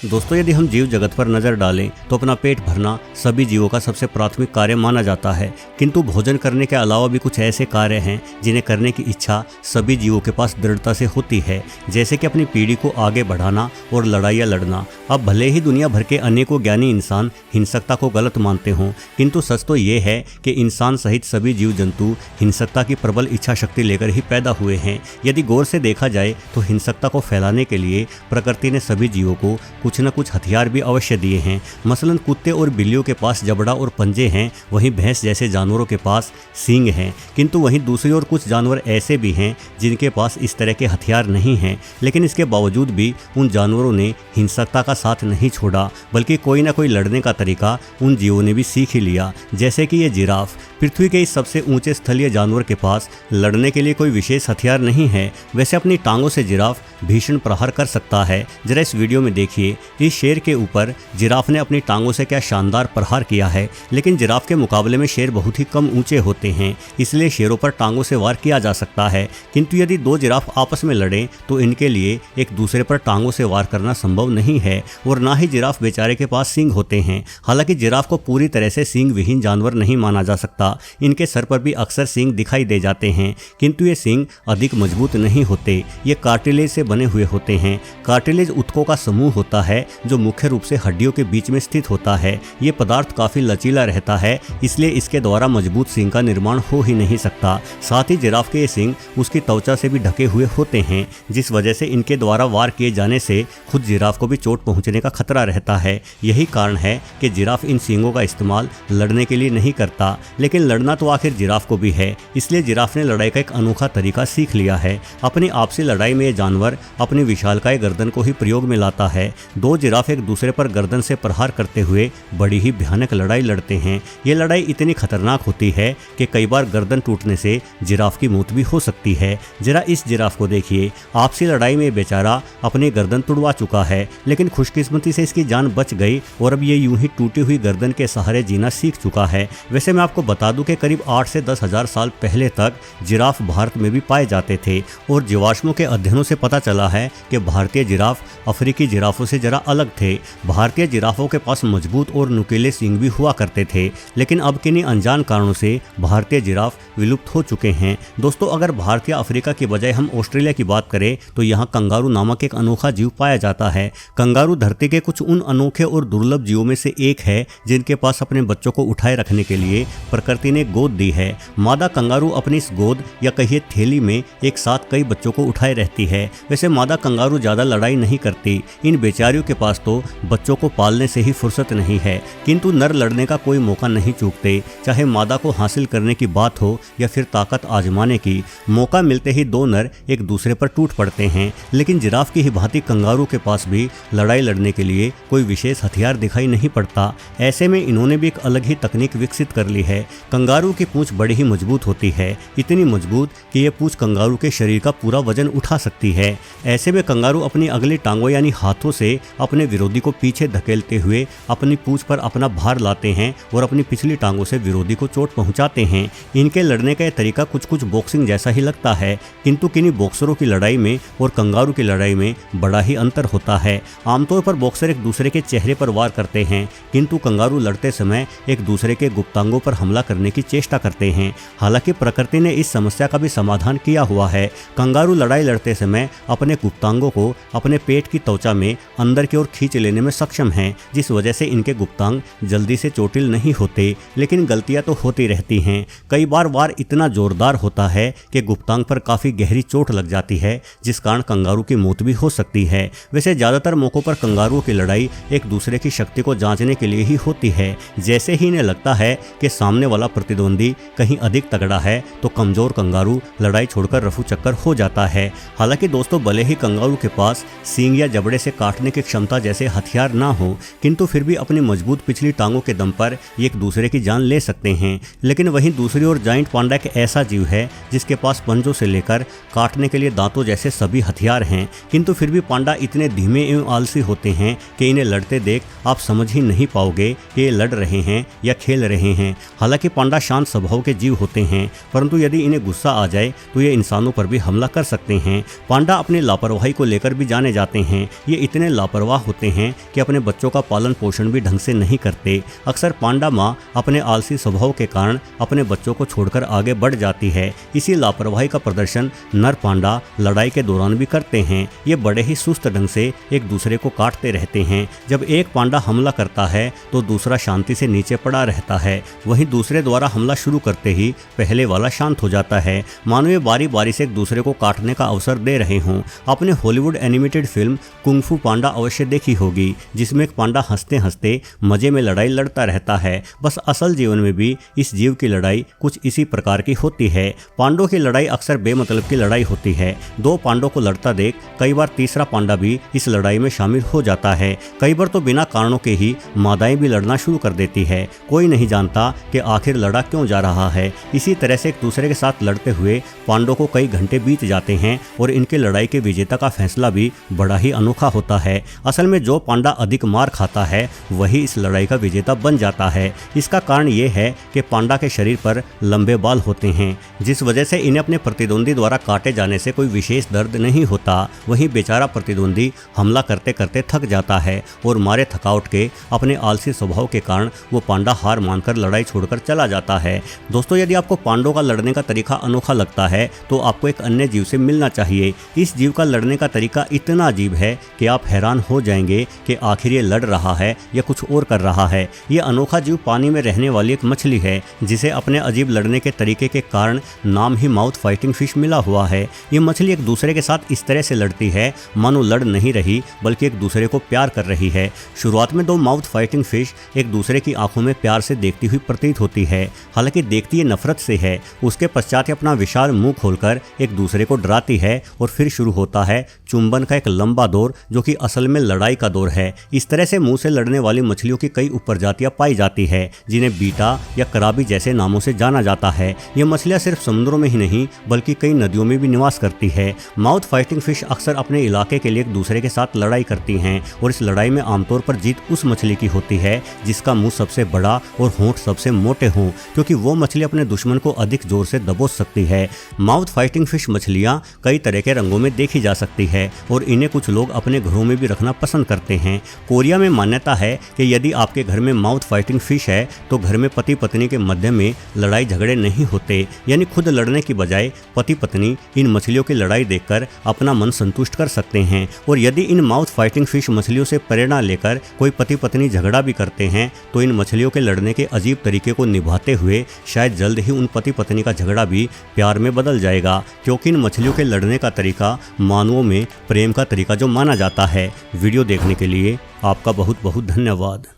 दोस्तों, यदि हम जीव जगत पर नजर डालें तो अपना पेट भरना सभी जीवों का सबसे प्राथमिक कार्य माना जाता है। किंतु भोजन करने के अलावा भी कुछ ऐसे कार्य हैं जिन्हें करने की इच्छा सभी जीवों के पास दृढ़ता से होती है, जैसे कि अपनी पीढ़ी को आगे बढ़ाना और लड़ाइयाँ लड़ना। अब भले ही दुनिया भर के अनेकों ज्ञानी इंसान हिंसकता को गलत मानते हों, किंतु सच तो ये है कि इंसान सहित सभी जीव जंतु हिंसकता की प्रबल इच्छा शक्ति लेकर ही पैदा हुए हैं। यदि गौर से देखा जाए तो हिंसकता को फैलाने के लिए प्रकृति ने सभी जीवों को कुछ न कुछ हथियार भी अवश्य दिए हैं। मसलन कुत्ते और बिल्लियों के पास जबड़ा और पंजे हैं, वहीं भैंस जैसे जानवरों के पास सींग हैं। किंतु वहीं दूसरी ओर कुछ जानवर ऐसे भी हैं जिनके पास इस तरह के हथियार नहीं हैं, लेकिन इसके बावजूद भी उन जानवरों ने हिंसकता का साथ नहीं छोड़ा, बल्कि कोई ना कोई लड़ने का तरीका उन जीवों ने भी सीख ही लिया। जैसे कि ये जिराफ, पृथ्वी के इस सबसे ऊंचे स्थलीय जानवर के पास लड़ने के लिए कोई विशेष हथियार नहीं है। वैसे अपनी टांगों से जिराफ भीषण प्रहार कर सकता है। जरा इस वीडियो में देखिए, इस शेर के ऊपर जिराफ ने अपनी टांगों से क्या शानदार प्रहार किया है। लेकिन जिराफ के मुकाबले में शेर बहुत ही कम ऊंचे होते हैं, इसलिए शेरों पर टांगों से वार किया जा सकता है। किंतु यदि दो जिराफ आपस में लड़ें तो इनके लिए एक दूसरे पर टांगों से वार करना संभव नहीं है, और ना ही जिराफ बेचारे के पास सींग होते हैं। हालांकि जिराफ को पूरी तरह से सींग विहीन जानवर नहीं माना जा सकता। इनके सर पर भी अक्सर सींग दिखाई दे जाते हैं, किंतु ये सींग अधिक मजबूत नहीं होते। ये कार्टिलेज से बने हुए होते हैं। कार्टिलेज ऊतकों का समूह होता है जो मुख्य रूप से हड्डियों के बीच में स्थित होता है। ये पदार्थ काफी लचीला रहता है, इसलिए इसके द्वारा मजबूत सींग का निर्माण हो ही नहीं सकता। साथ ही जिराफ के ये सींग उसकी त्वचा से भी ढके हुए होते हैं, जिस वजह से इनके द्वारा वार किए जाने से खुद जिराफ को भी चोट पहुंचने का खतरा रहता है। यही कारण है कि जिराफ इन सींगों का इस्तेमाल लड़ने के लिए नहीं करता, लेकिन लड़ना तो आखिर जिराफ को भी है। इसलिए जिराफ ने लड़ाई का एक अनोखा तरीका सीख लिया है। अपनी आपसी लड़ाई में ये जानवर अपनी विशालकाय गर्दन को ही प्रयोग में लाता है। दो जिराफ एक दूसरे पर गर्दन से प्रहार करते हुए बड़ी ही भयानक लड़ाई लड़ते हैं। ये लड़ाई इतनी खतरनाक होती है कि कई बार गर्दन टूटने से जिराफ की मौत भी हो सकती है। जरा इस जिराफ को देखिए, आपसी लड़ाई में बेचारा अपनी गर्दन तुड़वा चुका है, लेकिन खुशकिस्मती से इसकी जान बच गई और अब ये यूं ही टूटी हुई गर्दन के सहारे जीना सीख चुका है। वैसे मैं आपको बता दूं कि करीब 8 से 10 हजार साल पहले तक जिराफ भारत में भी पाए जाते थे, और जीवाश्मों के अध्ययनों से पता चला है कि भारतीय जिराफ अफ्रीकी जिराफों से जरा अलग थे। भारतीय जिराफों के पास मजबूत और नुकीले सींग भी हुआ करते थे, लेकिन अब किन्हीं अनजान कारणों से भारतीय जिराफ विलुप्त हो चुके हैं। दोस्तों, अगर भारतीय अफ्रीका की बजाय हम ऑस्ट्रेलिया की बात करें तो यहाँ कंगारू नामक एक अनोखा जीव पाया जाता है। कंगारू धरती के कुछ उन अनोखे और दुर्लभ जीवों में से एक है जिनके पास अपने बच्चों को उठाए रखने के लिए प्रकृति ने गोद दी है। मादा कंगारू अपनी इस गोद या कहिए थैली में एक साथ कई बच्चों को उठाए रहती है। वैसे मादा कंगारू ज्यादा लड़ाई नहीं करती। इन बेचारियों के पास तो बच्चों को पालने से ही फुर्सत नहीं है, किंतु नर लड़ने का कोई मौका नहीं चूकते। चाहे मादा को हासिल करने की बात हो या फिर ताकत आजमाने की, मौका मिलते ही दो नर एक दूसरे पर टूट पड़ते हैं। लेकिन जिराफ की ही भांति कंगारू के पास भी लड़ाई लड़ने के लिए कोई विशेष हथियार दिखाई नहीं पड़ता। ऐसे में इन्होंने भी एक अलग ही तकनीक विकसित कर ली है। कंगारू की पूंछ बड़ी ही मजबूत होती है, इतनी मजबूत कि यह पूंछ कंगारू के शरीर का पूरा वजन उठा सकती है। ऐसे में कंगारू अपनी अगली टांगों यानी हाथों से अपने विरोधी को पीछे धकेलते हुए अपनी पूंछ पर अपना भार लाते हैं और अपनी पिछली टांगों से विरोधी को चोट पहुंचाते हैं। इनके लड़ने का यह तरीका कुछ कुछ बॉक्सिंग जैसा ही लगता है, किंतु किन्हीं बॉक्सरों की लड़ाई में और कंगारू की लड़ाई में बड़ा ही अंतर होता है। आमतौर पर बॉक्सर एक दूसरे के चेहरे पर वार करते हैं, किंतु कंगारू लड़ते समय एक दूसरे के गुप्तांगों पर हमला करने की चेष्टा करते हैं। हालांकि प्रकृति ने इस समस्या का भी समाधान किया हुआ है। कंगारू लड़ाई लड़ते समय अपने गुप्तांगों को अपने पेट की त्वचा में अंदर की ओर खींच लेने में सक्षम हैं, जिस वजह से इनके गुप्तांग जल्दी से चोटिल नहीं होते। लेकिन गलतियां तो होती रहती हैं। कई बार वार इतना जोरदार होता है कि गुप्तांग पर काफी गहरी चोट लग जाती है, जिस कारण कंगारू की मौत भी हो सकती है। वैसे ज्यादातर मौकों पर कंगारुओं की लड़ाई एक दूसरे की शक्ति को जांचने के लिए ही होती है। जैसे ही इन्हें लगता है कि सामने वाला प्रतिद्वंदी कहीं अधिक तगड़ा है तो कमजोर कंगारू लड़ाई छोड़कर रफू चक्कर हो जाता है। हालांकि दोस्तों, भले ही कंगारू के पास सींग या जबड़े से काटने की क्षमता जैसे हथियार ना हो, किंतु फिर भी अपनी मजबूत पिछली टांगों के दम पर एक दूसरे की जान ले सकते हैं। लेकिन वहीं दूसरी ओर जाइंट पांडा एक ऐसा जीव है जिसके पास पंजों से लेकर काटने के लिए दांतों जैसे सभी हथियार हैं, किंतु फिर भी पांडा इतने धीमे एवं आलसी होते हैं कि इन्हें लड़ते देख आप समझ ही नहीं पाओगे कि ये लड़ रहे हैं या खेल रहे हैं। हालांकि पांडा शांत स्वभाव के जीव होते हैं, परंतु यदि इन्हें गुस्सा आ जाए तो ये इंसानों पर भी हमला कर सकते हैं। पांडा अपनी लापरवाही को लेकर भी जाने जाते हैं। ये इतने लापरवाह लापरवाह होते हैं कि अपने बच्चों का पालन पोषण भी ढंग से नहीं करते। अक्सर पांडा माँ अपने आलसी स्वभाव के कारण अपने बच्चों को छोड़कर आगे बढ़ जाती है। इसी लापरवाही का प्रदर्शन नर पांडा लड़ाई के दौरान भी करते हैं। ये बड़े ही सुस्त ढंग से एक दूसरे को काटते रहते हैं। जब एक पांडा हमला करता है तो दूसरा शांति से नीचे पड़ा रहता है, वहीं दूसरे द्वारा हमला शुरू करते ही पहले वाला शांत हो जाता है, मानो ये बारी बारी से एक दूसरे को काटने का अवसर दे रहे हों। आपने हॉलीवुड एनिमेटेड फिल्म कुंग फू पांडा अवश्य देखी होगी, जिसमें एक पांडा हंसते हंसते मजे में लड़ाई लड़ता रहता है। बस असल जीवन में भी इस जीव की लड़ाई कुछ इसी प्रकार की होती है। पांडों की लड़ाई अक्सर बेमतलब की लड़ाई होती है। दो पांडों को लड़ता देख कई बार तीसरा पांडा भी इस लड़ाई में शामिल हो जाता है। कई बार तो बिना कारणों के ही मादाएं भी लड़ना शुरू कर देती है। कोई नहीं जानता कि आखिर लड़ा क्यों जा रहा है। इसी तरह से एक दूसरे के साथ लड़ते हुए पांडवों को कई घंटे बीत जाते हैं और इनके लड़ाई के विजेता का फैसला भी बड़ा ही अनोखा होता है। असल में जो पांडा अधिक मार खाता है वही इस लड़ाई का विजेता बन जाता है। इसका कारण ये है कि पांडा के शरीर पर लंबे बाल होते हैं, जिस वजह से इन्हें अपने प्रतिद्वंदी द्वारा काटे जाने से कोई विशेष दर्द नहीं होता। वहीं बेचारा प्रतिद्वंदी हमला करते करते थक जाता है और मारे थकावट के अपने आलसी स्वभाव के कारण वो पांडा हार मानकर लड़ाई छोड़कर चला जाता है। दोस्तों, यदि आपको पांडवों का लड़ने का तरीका अनोखा लगता है तो आपको एक अन्य जीव से मिलना चाहिए। इस जीव का लड़ने का तरीका इतना अजीब है कि आप हैरान हो जाएंगे कि आखिर ये लड़ रहा है या कुछ और कर रहा है। ये अनोखा जीव पानी में रहने वाली एक मछली है, जिसे अपने अजीब लड़ने के तरीके के कारण नाम ही माउथ फाइटिंग फिश मिला हुआ है। ये मछली एक दूसरे के साथ इस तरह से लड़ती है मानो लड़ नहीं रही बल्कि एक दूसरे को प्यार कर रही है। शुरुआत में दो माउथ फाइटिंग फिश एक दूसरे की आंखों में प्यार से देखती हुई प्रतीत होती है, हालांकि देखती ये नफरत से है। उसके पश्चात अपना विशाल मुंह खोलकर एक दूसरे को डराती है और फिर शुरू होता है चुंबन का एक लंबा दौर, जो कि असल में लड़ाई का दौर है। इस तरह से मुंह से लड़ने वाली मछलियों की कई उपप्रजातियां पाई जाती है, जिन्हें बीटा या कराबी जैसे नामों से जाना जाता है। ये मछलियां सिर्फ समुद्रों में ही नहीं बल्कि कई नदियों में भी निवास करती है। माउथ फाइटिंग फिश अक्सर अपने इलाके के लिए एक दूसरे के साथ लड़ाई करती हैं और इस लड़ाई में आमतौर पर जीत उस मछली की होती है जिसका मुंह सबसे बड़ा और होंठ सबसे मोटे हों, क्योंकि वो मछली अपने दुश्मन को अधिक जोर से दबोच सकती है। माउथ फाइटिंग फिश मछलियां कई तरह के रंगों में देखी जा सकती है और इन्हें कुछ लोग अपने घरों में भी रखना पसंद करते हैं। कोरिया में मान्यता है कि यदि आपके घर में माउथ फाइटिंग फिश है तो घर में पति पत्नी के मध्य में लड़ाई झगड़े नहीं होते, यानी खुद लड़ने की बजाय पति पत्नी इन मछलियों की लड़ाई देखकर अपना मन संतुष्ट कर सकते हैं। और यदि इन माउथ फाइटिंग फिश मछलियों से प्रेरणा लेकर कोई पति पत्नी झगड़ा भी करते हैं तो इन मछलियों के लड़ने के अजीब तरीके को निभाते हुए शायद जल्द ही उन पति पत्नी का झगड़ा भी प्यार में बदल जाएगा, क्योंकि इन मछलियों के लड़ने का तरीका मानवों में प्रेम का तरीका जो माना जाता है। वीडियो देखने के लिए आपका बहुत बहुत धन्यवाद।